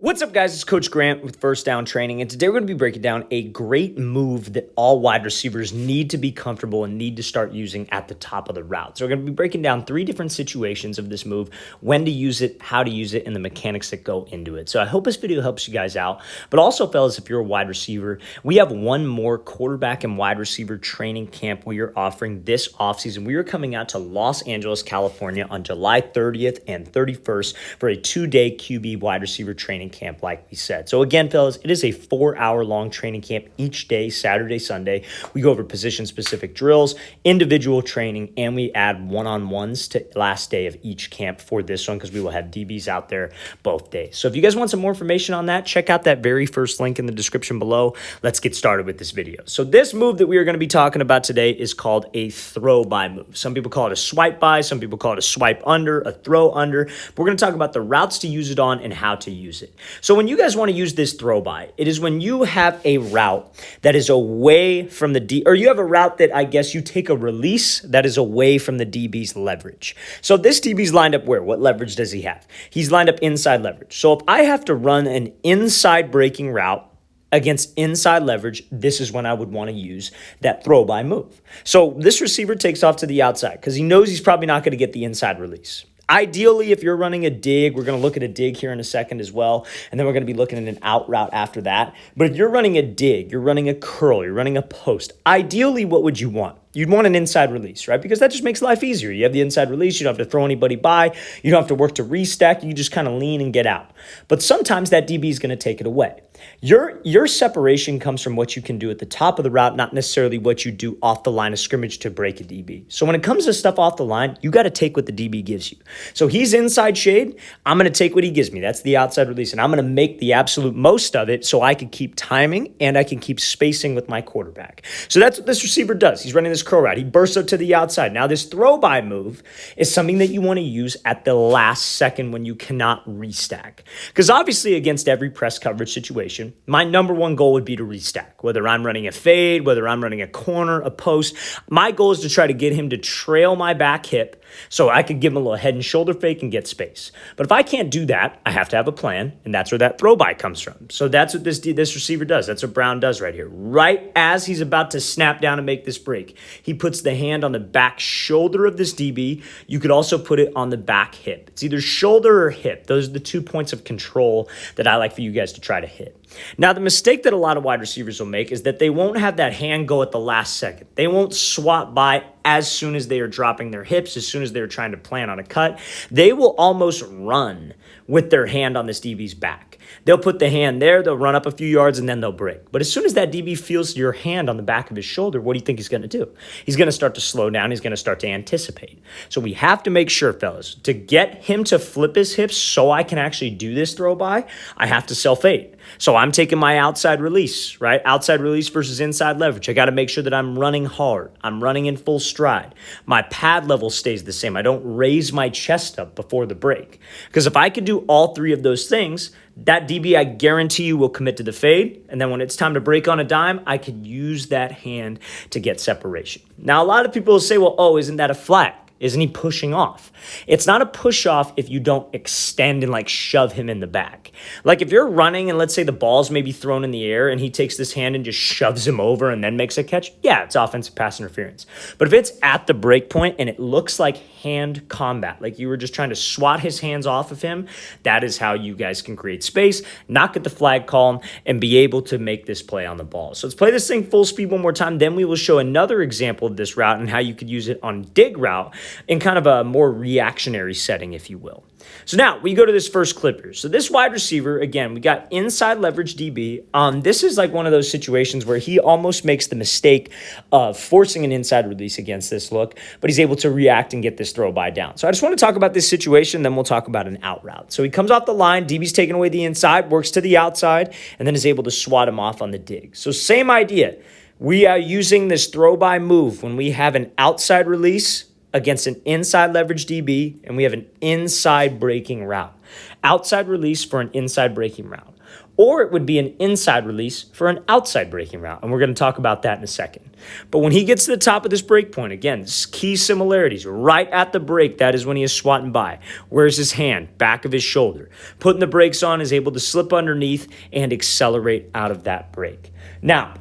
What's up, guys? It's Coach Grant with First Down Training, and today we're going to be breaking down a great move that all wide receivers need to be comfortable and need to start using at the top of the route. So we're going to be breaking down 3 different situations of this move, when to use it, how to use it, and the mechanics that go into it. So I hope this video helps you guys out. But also, fellas, if you're a wide receiver, we have one more quarterback and wide receiver training camp we are offering this offseason. We are coming out to Los Angeles, California on July 30th and 31st for a 2-day QB wide receiver training camp, like we said. So again, fellas, it is a 4-hour-long training camp each day, Saturday, Sunday. We go over position-specific drills, individual training, and we add one-on-ones to last day of each camp for this one because we will have DBs out there both days. So if you guys want some more information on that, check out that very first link in the description below. Let's get started with this video. So this move that we are going to be talking about today is called a throw-by move. Some people call it a swipe-by, some people call it a swipe-under, a throw-under. We're going to talk about the routes to use it on and how to use it. So when you guys want to use this throw by, it is when you have a route that is away from the or you have a route that I guess you take a release that is away from the DB's leverage. So this DB's lined up where? What leverage does he have? He's lined up inside leverage. So if I have to run an inside breaking route against inside leverage, this is when I would want to use that throw by move. So this receiver takes off to the outside because he knows he's probably not going to get the inside release. Ideally, if you're running a dig, we're going to look at a dig here in a second as well, and then we're going to be looking at an out route after that. But if you're running a dig, you're running a curl, you're running a post, ideally, what would you want? You'd want an inside release, right? Because that just makes life easier. You have the inside release. You don't have to throw anybody by. You don't have to work to restack. You just kind of lean and get out. But sometimes that DB is going to take it away. Your separation comes from what you can do at the top of the route, not necessarily what you do off the line of scrimmage to break a DB. So when it comes to stuff off the line, you got to take what the DB gives you. So he's inside shade. I'm going to take what he gives me. That's the outside release. And I'm going to make the absolute most of it so I can keep timing and I can keep spacing with my quarterback. So that's what this receiver does. He's running this curl route. He bursts up to the outside. Now this throw by move is something that you want to use at the last second when you cannot restack. Because obviously against every press coverage situation, my number one goal would be to restack. Whether I'm running a fade, whether I'm running a corner, a post, my goal is to try to get him to trail my back hip so I could give him a little head and shoulder fake and get space. But if I can't do that, I have to have a plan, and that's where that throw by comes from. So that's what this receiver does. That's what Brown does right here. Right as he's about to snap down and make this break, he puts the hand on the back shoulder of this DB. You could also put it on the back hip. It's either shoulder or hip. Those are the 2 points of control that I like for you guys to try to hit. Now, the mistake that a lot of wide receivers will make is that they won't have that hand go at the last second. They won't swap by as soon as they are dropping their hips, as soon as they're trying to plan on a cut. They will almost run with their hand on this DB's back. They'll put the hand there, they'll run up a few yards, and then they'll break. But as soon as that DB feels your hand on the back of his shoulder, what do you think he's going to do? He's going to start to slow down. He's going to start to anticipate. So we have to make sure, fellas, to get him to flip his hips so I can actually do this throw by, I have to self-fade. So I'm taking my outside release, right? Outside release versus inside leverage. I got to make sure that I'm running hard. I'm running in full stride. My pad level stays the same. I don't raise my chest up before the break. Because if I can do all 3 of those things, that DB, I guarantee you, will commit to the fade. And then when it's time to break on a dime, I could use that hand to get separation. Now, a lot of people will say, well, oh, isn't that a flag? Isn't he pushing off? It's not a push off if you don't extend and like shove him in the back. Like if you're running and let's say the ball's maybe thrown in the air and he takes this hand and just shoves him over and then makes a catch, yeah, it's offensive pass interference. But if it's at the break point and it looks like hand combat, like you were just trying to swat his hands off of him, that is how you guys can create space, not get the flag call, and be able to make this play on the ball. So let's play this thing full speed one more time. Then we will show another example of this route and how you could use it on dig route in kind of a more reactionary setting, if you will. So now we go to this first clip here. So this wide receiver, again, we got inside leverage DB. This is like one of those situations where he almost makes the mistake of forcing an inside release against this look, but he's able to react and get this throw by down. So I just want to talk about this situation, then we'll talk about an out route. So he comes off the line, DB's taking away the inside, works to the outside, and then is able to swat him off on the dig. So same idea. We are using this throw by move when we have an outside release against an inside leverage DB, and we have an inside breaking route. Outside release for an inside breaking route. Or it would be an inside release for an outside breaking route. And we're going to talk about that in a second. But when he gets to the top of this break point, again, key similarities. Right at the break, that is when he is swatting by. Where's his hand? Back of his shoulder. Putting the brakes on, is able to slip underneath and accelerate out of that break. Now,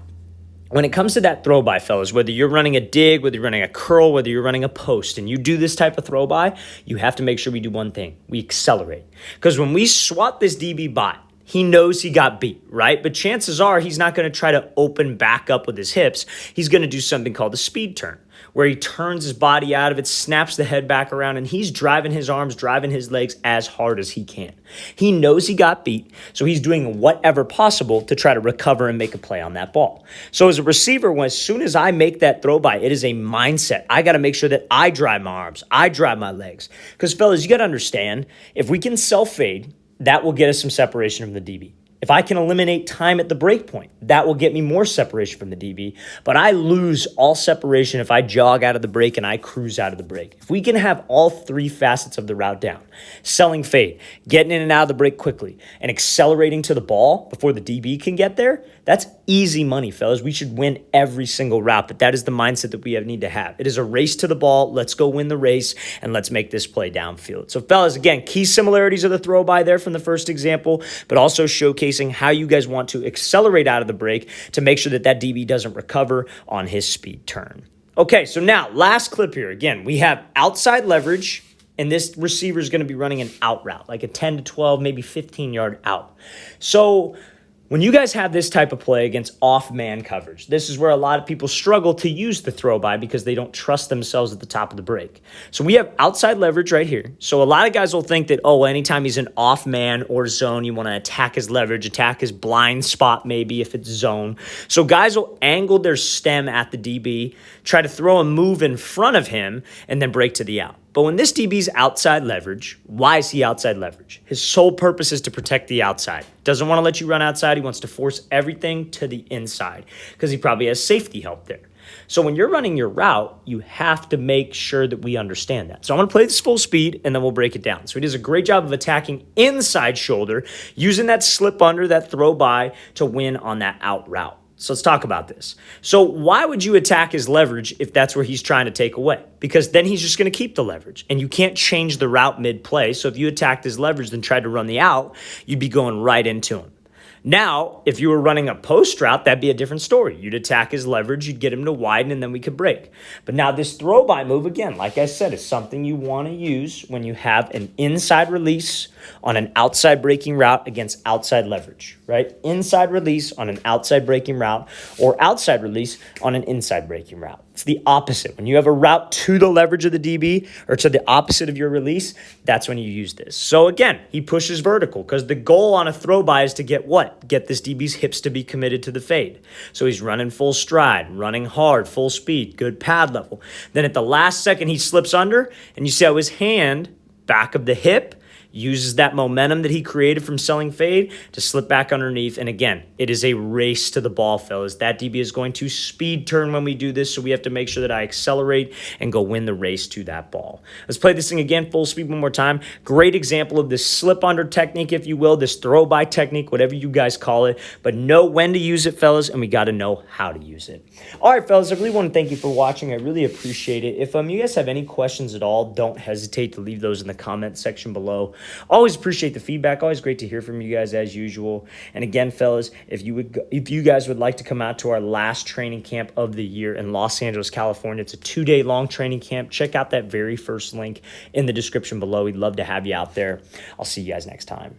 when it comes to that throw by, fellas, whether you're running a dig, whether you're running a curl, whether you're running a post, and you do this type of throw by, you have to make sure we do one thing. We accelerate. Because when we swat this DB by, he knows he got beat, right? But chances are he's not going to try to open back up with his hips. He's going to do something called a speed turn, where he turns his body out of it, snaps the head back around, and he's driving his arms, driving his legs as hard as he can. He knows he got beat, so he's doing whatever possible to try to recover and make a play on that ball. So as a receiver, as soon as I make that throw by, it is a mindset. I got to make sure that I drive my arms, I drive my legs. Because, fellas, you got to understand, if we can self-fade, that will get us some separation from the DB. If I can eliminate time at the break point, that will get me more separation from the DB. But I lose all separation if I jog out of the break and I cruise out of the break. If we can have all three facets of the route down, selling fade, getting in and out of the break quickly, and accelerating to the ball before the DB can get there, that's easy money, fellas. We should win every single route, but that is the mindset that we need to have. It is a race to the ball. Let's go win the race, and let's make this play downfield. So, fellas, again, key similarities of the throw by there from the first example, but also showcasing how you guys want to accelerate out of the break to make sure that that DB doesn't recover on his speed turn. Okay, so now last clip here. Again, we have outside leverage, and this receiver is going to be running an out route, like a 10 to 12, maybe 15-yard out. So when you guys have this type of play against off-man coverage, this is where a lot of people struggle to use the throw by because they don't trust themselves at the top of the break. So we have outside leverage right here. So a lot of guys will think that, oh, anytime he's an off-man or zone, you want to attack his leverage, attack his blind spot maybe if it's zone. So guys will angle their stem at the DB, try to throw a move in front of him, and then break to the out. But when this DB's outside leverage, why is he outside leverage? His sole purpose is to protect the outside. Doesn't want to let you run outside. He wants to force everything to the inside because he probably has safety help there. So when you're running your route, you have to make sure that we understand that. So I'm going to play this full speed, and then we'll break it down. So he does a great job of attacking inside shoulder, using that slip under, that throw by to win on that out route. So let's talk about this. So why would you attack his leverage if that's where he's trying to take away? Because then he's just going to keep the leverage, and you can't change the route mid-play. So if you attacked his leverage and tried to run the out, you'd be going right into him. Now, if you were running a post route, that'd be a different story. You'd attack his leverage, you'd get him to widen, and then we could break. But now this throw-by move, again, like I said, is something you want to use when you have an inside release on an outside breaking route against outside leverage, right? Inside release on an outside breaking route or outside release on an inside breaking route. It's the opposite. When you have a route to the leverage of the DB or to the opposite of your release, that's when you use this. So again, he pushes vertical because the goal on a throw by is to get what? Get this DB's hips to be committed to the fade. So he's running full stride, running hard, full speed, good pad level. Then at the last second, he slips under, and you see how his hand, back of the hip, uses that momentum that he created from selling fade to slip back underneath. And again, it is a race to the ball, fellas. That DB is going to speed turn when we do this, so we have to make sure that I accelerate and go win the race to that ball. Let's play this thing again, full speed one more time. Great example of this slip under technique, if you will, this throw by technique, whatever you guys call it, but know when to use it, fellas, and we got to know how to use it. All right, fellas, I really want to thank you for watching. I really appreciate it. If you guys have any questions at all, don't hesitate to leave those in the comment section below. Always appreciate the feedback. Always great to hear from you guys as usual. And again, fellas, if you guys would like to come out to our last training camp of the year in Los Angeles, California, it's a 2-day long training camp. Check out that very first link in the description below. We'd love to have you out there. I'll see you guys next time.